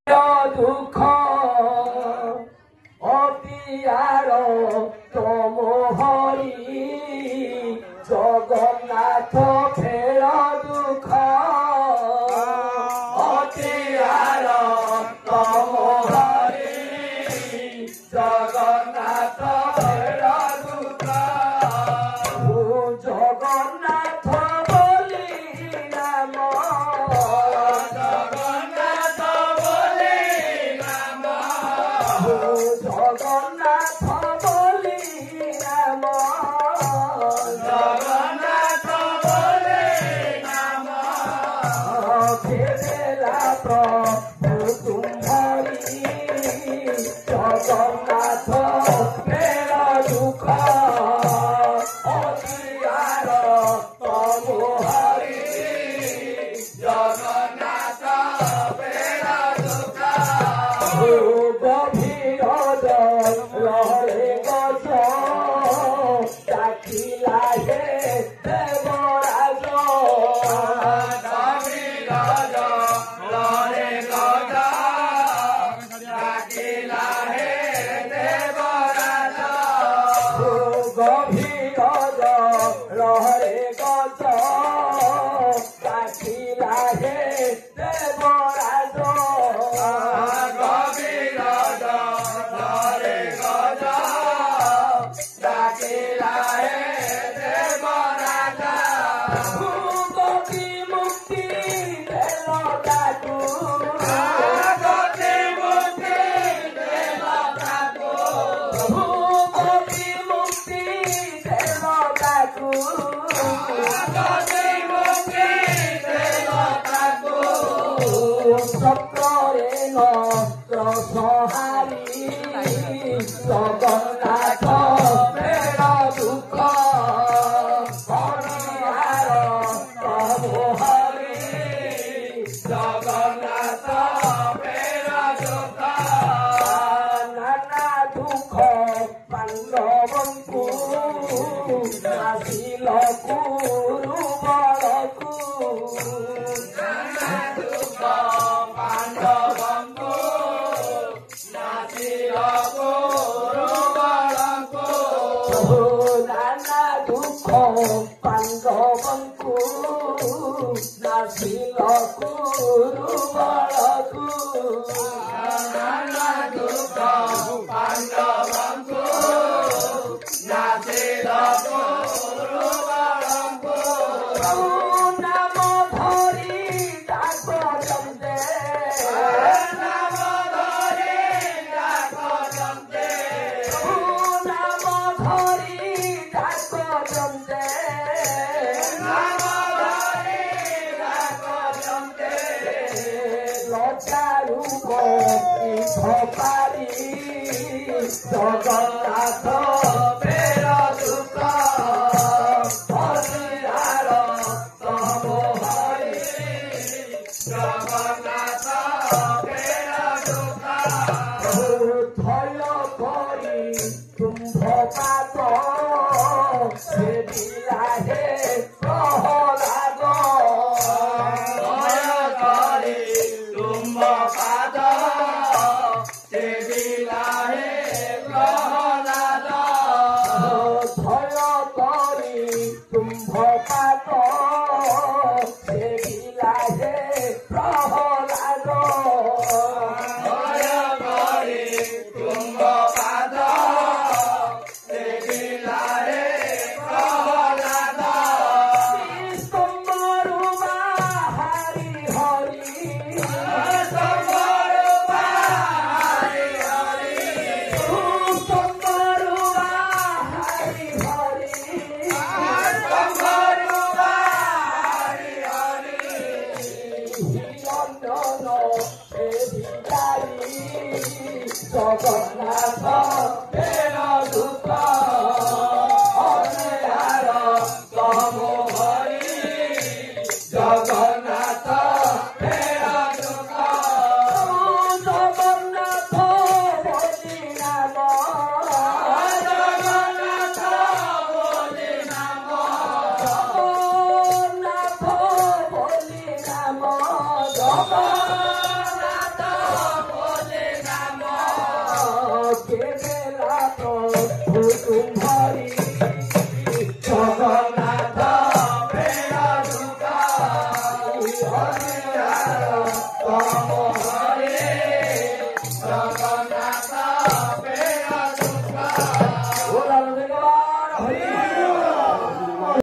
দুঃখ অতিয়ার তম হরি জগন্নাথ ফের দুঃখ অতিয়ার তম হরি জগন্নাথ ফের দুঃখ জগন্নাথ বলি নাম জগন্নাথ বলি নাম জগন্নাথ বলি নাম জগন্নাথ বলি নাম ফেরেলা প্রভু তুমরি জগন্নাথ ফের দুঃখ অতিয়ার তম হরি জগন্নাথ ফের দুঃখ গভীর জলে গছ ডাকিলা হে দেবরাজ গভীর জলে গছ ডাকিলা হে দেবরাজ গভীর জলে গছ ডাকিলা হে দেবরাজ গভীর জলে গছ ডাকিলা হে দেবরাজ গতি মুক্তি দেল তাকু গতি মুক্তি দেল তাকু গতি মুক্তি দেল তাকু গতি মুক্তি দেল তাকু চক্রে নস্ত্র সহারি জগন্নাথ ফের দুঃখ অতিয়ার তম হরি জগন্নাথ ফের দুঃখ নানা দুঃখ পাণ্ডবଙ୍କୁ নাସିଲ কুরু বড়କୁ নানা দুঃখ পাণ্ডবଙ୍କୁ নাସିଲ কুরু বড়କୁ নানা দুঃখ পাণ্ডবଙ୍କୁ নাସିଲ কুরু বড়କୁ নানা দুঃখ ପାଣ୍ଡବଙ୍କୁ ନାସିଲ କୁରୁ ବଳଙ୍କୁ ନାମ ଧରି ଡାକନ୍ତି ନାମ ଧରି ଡାକନ୍ତି ନାମ ଧରି ଡାକନ୍ତି ନାମ ଧରି ଡାକନ୍ତି ଲଜ୍ଜାରୁ ପାରି ଜଗନ୍ନାଥ ଫେର ଦୁଃଖ ଅতিয়াର ତମ ହରି ଜଗନ୍ନାଥ ଫେର ଦୁଃଖ ଥୟ କରି ତୁମ୍ଭ ପାଦ ସେବିଲା ହେ ପ୍ରହ୍ଲାଦ ଥୟ କରି ତୁମ୍ଭ ପାଦ ସେବିଲା হে প্রহ্লাদ ভয় করি তুম্ভ পাত সেবিলা হে প্রহ্লাদ ভয় করি তুম্ভ পাত সেবিলা হে প্রহ্লাদ স্তম্ভরু বাহারি হরি স্তম্ভরু বাহারি হরি স্তম্ভরু বাহারি হরি স্তম্ভরু বাহারি হরি হিরণ্যন হে ভিখারি জগন্নাথ ফের দুঃখ অতিয়ার তম হরি জগন্নাথ ফের দুঃখ জগন্নাথ বলি নাম জগন্নাথ বলি নাম জগন্নাথ বলি নাম জগন্নাথ हरे